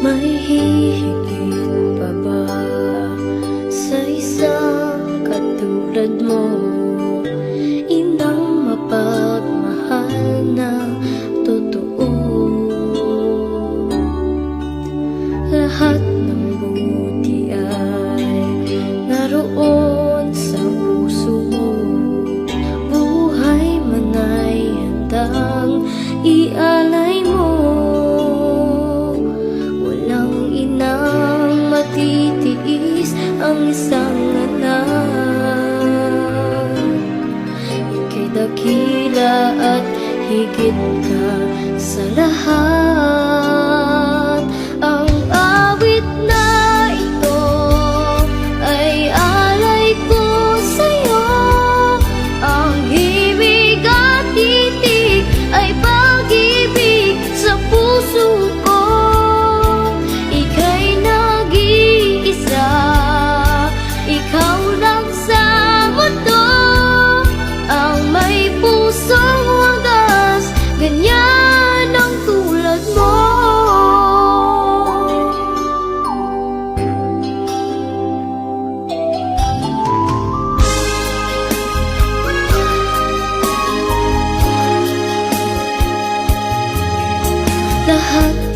May hihigit pa ba sa isang katulad mo? Inang mapagmahal ng totoo. Lahat ng buti ay naroon sa puso mo. Buhay man ay handang ialay mo. Walang inang matitiis ang isang anak. Ika'y dakila at higit ka sa lahat. Ang awit na ito ay alay ko sa'yo. Ang himig at titig ay pag-ibig sa puso ko. Ika'y nag-iisa, ikaw lang sa mundo. Ang may pusong wagas, ganyan ang tulad mo. Lahat